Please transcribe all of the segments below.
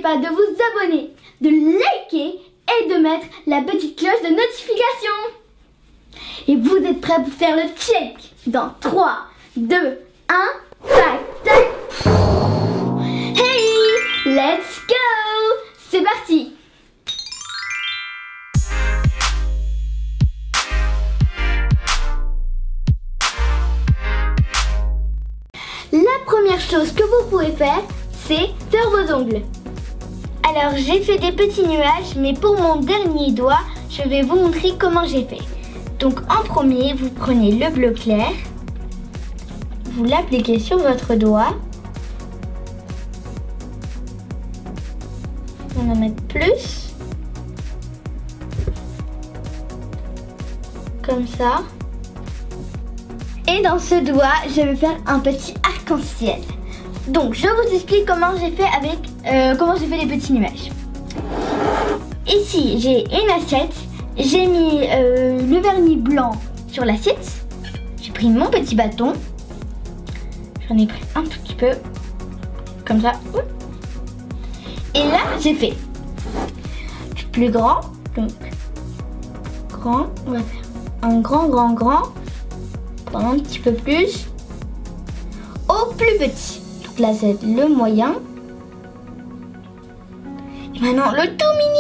pas de vous abonner, de liker et de mettre la petite cloche de notification. Et vous êtes prêts pour faire le check dans 3, 2, 1, tac, tac. Hey, let's go. C'est parti. La première chose que vous pouvez faire, c'est faire vos ongles. Alors j'ai fait des petits nuages, mais pour mon dernier doigt, je vais vous montrer comment j'ai fait. Donc en premier, vous prenez le bleu clair, vous l'appliquez sur votre doigt. On va en mettre plus. Comme ça. Et dans ce doigt, je vais faire un petit arc-en-ciel. Donc je vous explique comment j'ai fait les petits nuages. Ici, j'ai une assiette. J'ai mis le vernis blanc sur l'assiette. J'ai pris mon petit bâton. J'en ai pris un tout petit peu. Comme ça. Et là, j'ai fait du plus grand. Donc, grand. On va faire un grand. Prendre un petit peu plus. Au plus petit. Donc là, c'est le moyen. Et maintenant, le tout mini.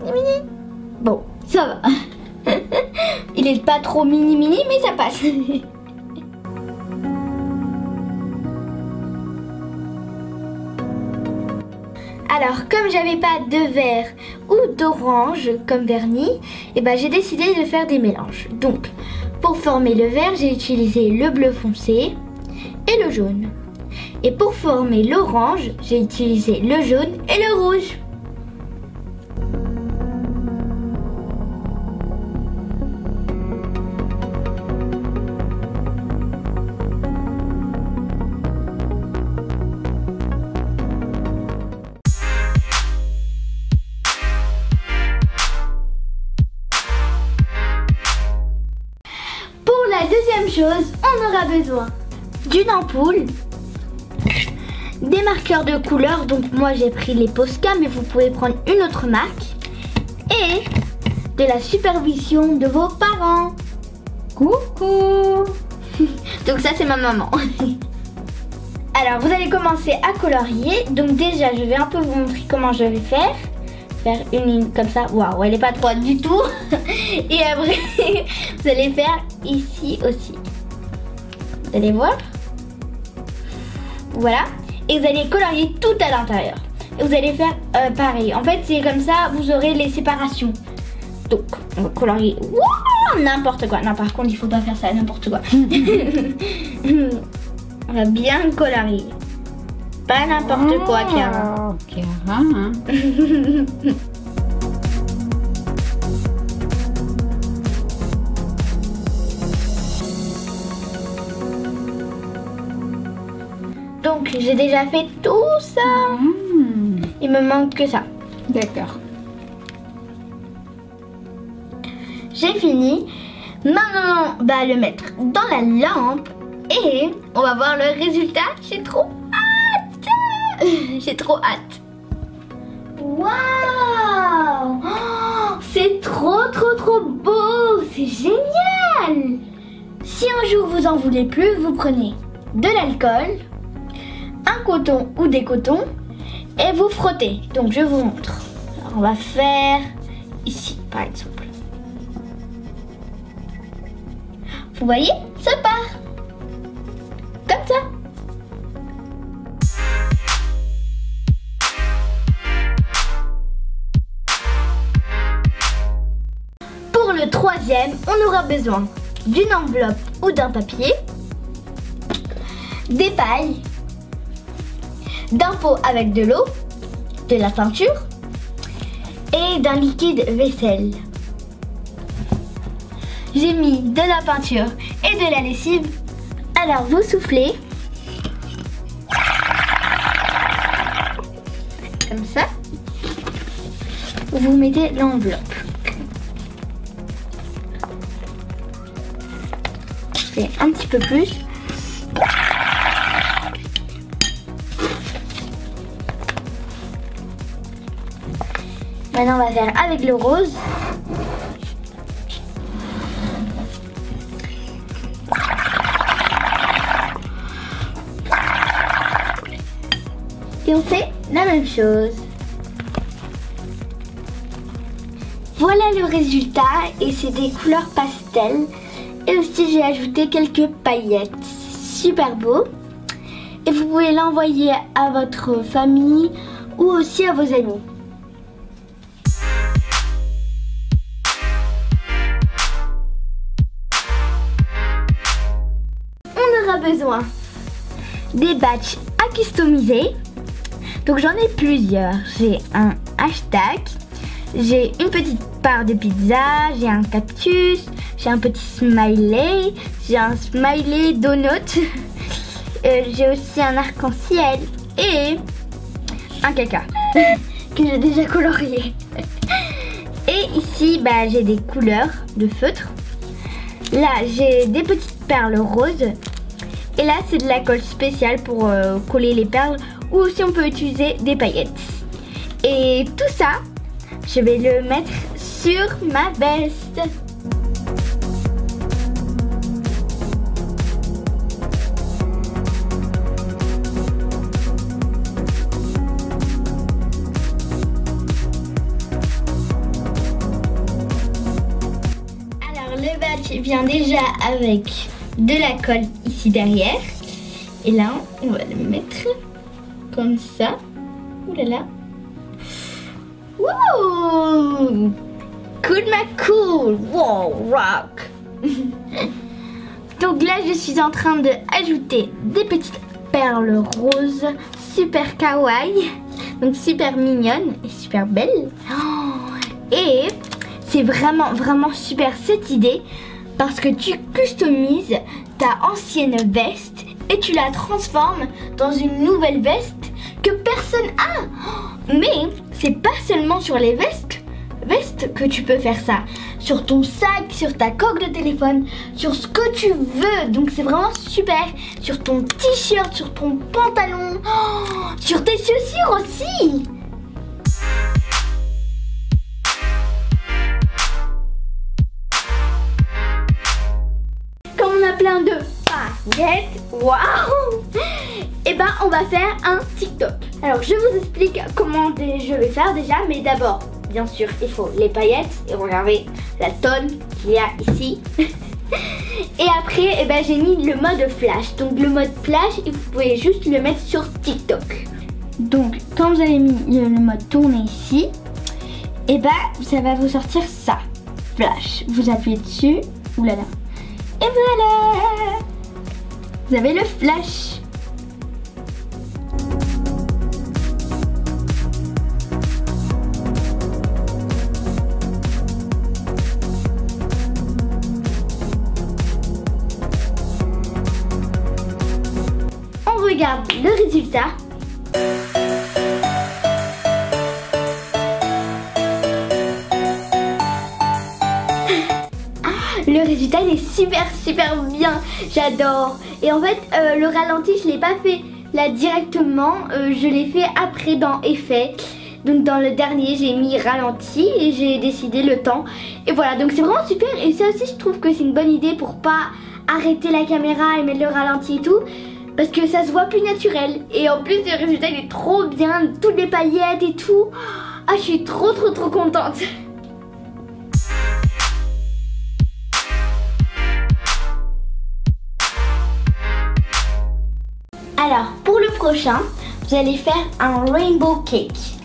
Mini. Bon, ça va. Il est pas trop mini, mais ça passe. Alors, comme j'avais pas de vert ou d'orange comme vernis, et ben, j'ai décidé de faire des mélanges. Donc, pour former le vert, j'ai utilisé le bleu foncé et le jaune. Et pour former l'orange, j'ai utilisé le jaune et le rouge. Deuxième chose, on aura besoin d'une ampoule, des marqueurs de couleur, donc moi j'ai pris les Posca, mais vous pouvez prendre une autre marque, et de la supervision de vos parents. Coucou. Donc ça c'est ma maman. Alors vous allez commencer à colorier, donc déjà je vais un peu vous montrer comment je vais faire une ligne comme ça. Waouh, elle est pas droite du tout. Et après vous allez faire ici aussi, vous allez voir, voilà, et vous allez colorier tout à l'intérieur et vous allez faire pareil. En fait c'est comme ça vous aurez les séparations. Donc on va colorier n'importe quoi. Non, par contre il faut pas faire ça n'importe quoi. On va bien colorier, pas n'importe quoi, Chiara. Chiara, hein. Donc j'ai déjà fait tout ça. Il me manque que ça. D'accord. J'ai fini. Maintenant on va le mettre dans la lampe et on va voir le résultat. J'ai trop hâte. J'ai trop hâte. Waouh, c'est trop beau. C'est génial. Si un jour vous en voulez plus, vous prenez de l'alcool, un coton ou des cotons et vous frottez. Donc je vous montre. Alors, on va faire ici par exemple. Vous voyez, ça part comme ça. Pour le troisième, on aura besoin d'une enveloppe ou d'un papier, des pailles, d'un pot avec de l'eau, de la peinture et d'un liquide vaisselle. J'ai mis de la peinture et de la lessive. Alors vous soufflez comme ça. Vous mettez l'enveloppe. C'est un petit peu plus. Maintenant, on va faire avec le rose. Et on fait la même chose. Voilà le résultat et c'est des couleurs pastel. Et aussi j'ai ajouté quelques paillettes. Super beau. Et vous pouvez l'envoyer à votre famille ou aussi à vos amis. On aura besoin des badges à customiser. Donc j'en ai plusieurs. J'ai un hashtag, j'ai une petite part de pizza, j'ai un cactus, j'ai un petit smiley, j'ai un smiley donut, j'ai aussi un arc-en-ciel et un caca que j'ai déjà colorié. Et ici j'ai des couleurs de feutre. Là j'ai des petites perles roses. Et là c'est de la colle spéciale pour coller les perles. Ou aussi on peut utiliser des paillettes. Et tout ça, je vais le mettre sur ma veste. Alors le badge vient déjà avec de la colle ici derrière. Et là, on va le mettre comme ça. Ouh là là. Wow! Cool ma cool. Wow, rock. Donc là, je suis en train de ajouter des petites perles roses super kawaii. Donc super mignonnes et super belles. Et c'est vraiment super cette idée parce que tu customises ta ancienne veste et tu la transformes dans une nouvelle veste que personne a. Mais c'est pas seulement sur les vestes que tu peux faire ça. Sur ton sac, sur ta coque de téléphone, sur ce que tu veux. Donc c'est vraiment super. Sur ton t-shirt, sur ton pantalon, sur tes chaussures aussi. Comme on a plein de paillettes, waouh! Et on va faire un TikTok. Alors je vous explique comment je vais faire déjà, mais d'abord, bien sûr, il faut les paillettes et regardez la tonne qu'il y a ici. Et après, j'ai mis le mode flash. Donc le mode flash, vous pouvez juste le mettre sur TikTok. Donc quand vous avez mis le mode tourner ici, ça va vous sortir ça, flash. Vous appuyez dessus, oulala, et voilà, vous avez le flash. On regarde le résultat. Le résultat il est super bien, j'adore. Et en fait le ralenti je l'ai pas fait là directement, je l'ai fait après dans effet. Donc dans le dernier j'ai mis ralenti et j'ai décidé le temps. Et voilà, donc c'est vraiment super. Et ça aussi je trouve que c'est une bonne idée pour pas arrêter la caméra et mettre le ralenti et tout, parce que ça se voit plus naturel. Et en plus le résultat il est trop bien, toutes les paillettes et tout. Ah, je suis trop contente. Alors pour le prochain, vous allez faire un rainbow cake.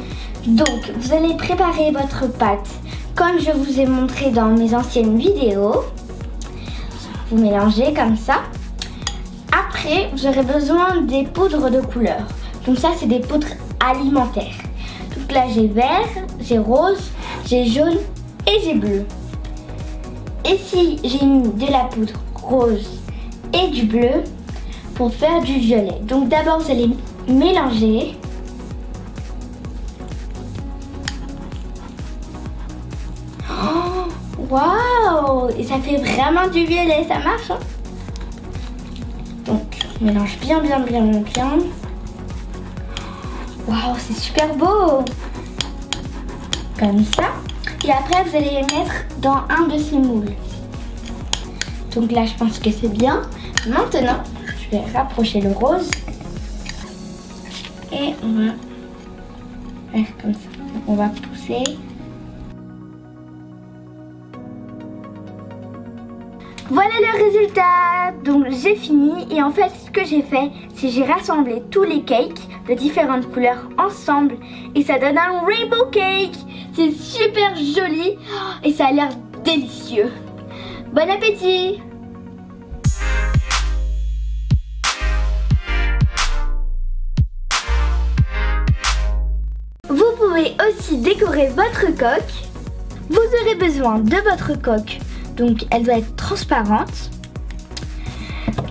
Donc vous allez préparer votre pâte comme je vous ai montré dans mes anciennes vidéos. Vous mélangez comme ça. Après vous aurez besoin des poudres de couleur. Donc ça c'est des poudres alimentaires. Donc là j'ai vert, j'ai rose, j'ai jaune et j'ai bleu. Ici j'ai mis de la poudre rose et du bleu pour faire du violet. Donc d'abord vous allez mélanger. Oh, waouh! Et ça fait vraiment du violet, ça marche hein? Donc Je mélange bien. Waouh, c'est super beau. Comme ça. Et après, vous allez les mettre dans un de ces moules. Donc là, je pense que c'est bien. Maintenant, je vais rapprocher le rose. Et on va faire comme ça. On va pousser. Voilà le résultat. Donc j'ai fini et en fait ce que j'ai fait, c'est j'ai rassemblé tous les cakes de différentes couleurs ensemble et ça donne un rainbow cake. C'est super joli et ça a l'air délicieux. Bon appétit! Vous pouvez aussi décorer votre coque. Vous aurez besoin de votre coque, donc elle doit être transparente,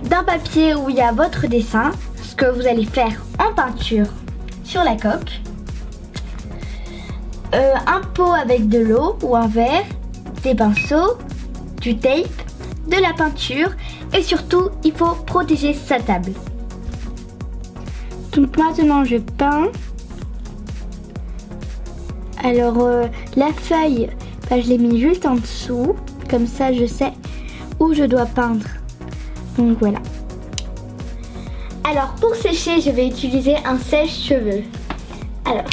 d'un papier où il y a votre dessin, ce que vous allez faire en peinture sur la coque, un pot avec de l'eau ou un verre, des pinceaux, du tape, de la peinture et surtout il faut protéger sa table. Donc maintenant je peins. Alors la feuille, je l'ai mis juste en dessous, comme ça je sais où je dois peindre. Donc voilà. Alors pour sécher, je vais utiliser un sèche-cheveux. Alors.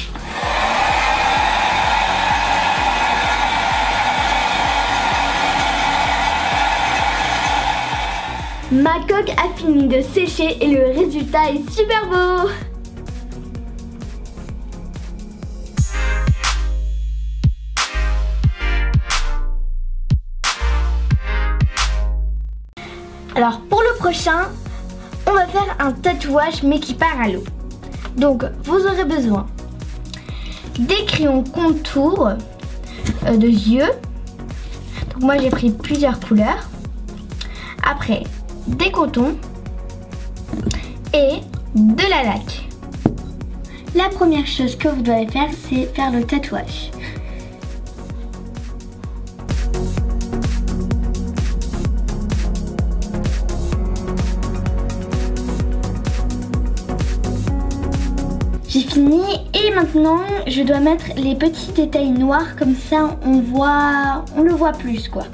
Ma coque a fini de sécher et le résultat est super beau. Alors pour le prochain, on va faire un tatouage mais qui part à l'eau. Donc vous aurez besoin des crayons contour de yeux. Donc moi j'ai pris plusieurs couleurs. Après des cotons et de la laque. La première chose que vous devez faire, c'est faire le tatouage. J'ai fini et maintenant je dois mettre les petits détails noirs, comme ça on le voit plus quoi.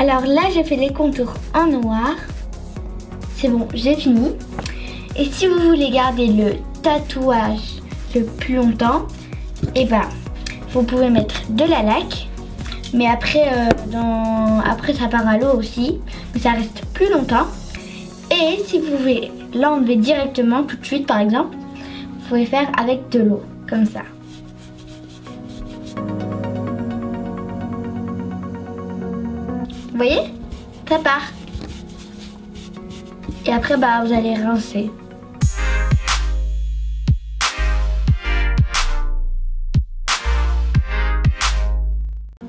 Alors là j'ai fait les contours en noir. C'est bon, j'ai fini. Et si vous voulez garder le tatouage le plus longtemps, et vous pouvez mettre de la laque. Mais après, après ça part à l'eau aussi, mais ça reste plus longtemps. Et si vous voulez l'enlever directement tout de suite par exemple, vous pouvez faire avec de l'eau, comme ça. Vous voyez? Ça part. Et après, vous allez rincer.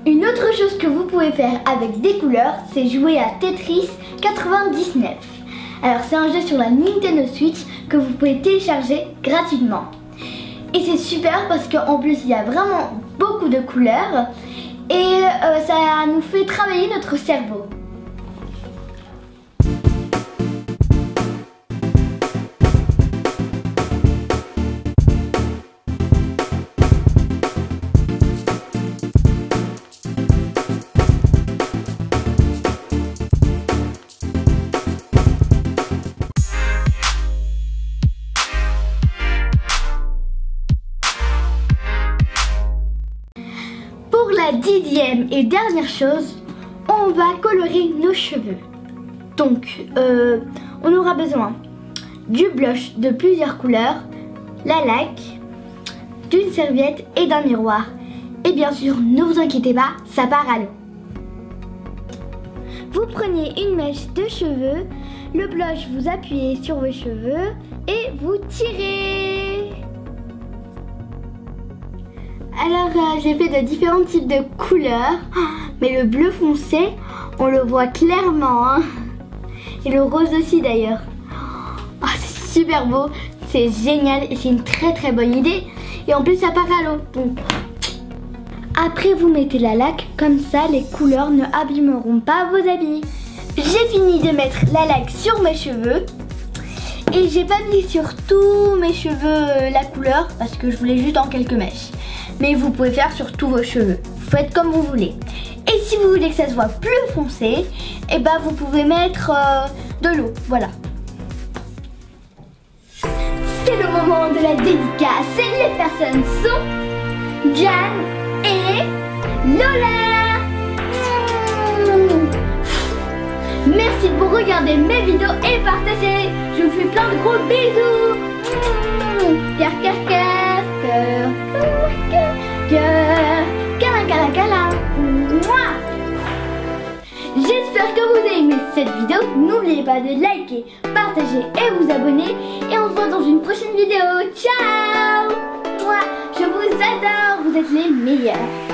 Une autre chose que vous pouvez faire avec des couleurs, c'est jouer à Tetris 99. Alors c'est un jeu sur la Nintendo Switch que vous pouvez télécharger gratuitement. Et c'est super parce qu'en plus il y a vraiment beaucoup de couleurs et ça nous fait travailler notre cerveau. Pour la 10e et dernière chose, on va colorer nos cheveux. Donc, on aura besoin du blush de plusieurs couleurs, la laque, d'une serviette et d'un miroir. Et bien sûr, ne vous inquiétez pas, ça part à l'eau. Vous prenez une mèche de cheveux, le blush vous appuyez sur vos cheveux et vous tirez. Alors j'ai fait de différents types de couleurs, mais le bleu foncé, on le voit clairement, hein. Et le rose aussi d'ailleurs. Oh, c'est super beau, c'est génial et c'est une très bonne idée. Et en plus ça part à l'eau. Donc après vous mettez la laque, comme ça les couleurs ne abîmeront pas vos habits. J'ai fini de mettre la laque sur mes cheveux. Et j'ai pas mis sur tous mes cheveux la couleur parce que je voulais juste en quelques mèches. Mais vous pouvez faire sur tous vos cheveux. Vous faites comme vous voulez. Et si vous voulez que ça soit plus foncé, et ben vous pouvez mettre de l'eau. Voilà. C'est le moment de la dédicace. Et les personnes sont Diane et Lola. Merci pour regarder mes vidéos et partager. Je vous fais plein de gros bisous. Cœur, cœur, cœur, cœur, cœur, cœur, câlin, câlin, câlin. J'espère que vous avez aimé cette vidéo. N'oubliez pas de liker, partager et vous abonner. Et on se voit dans une prochaine vidéo. Ciao. Moi, je vous adore. Vous êtes les meilleurs.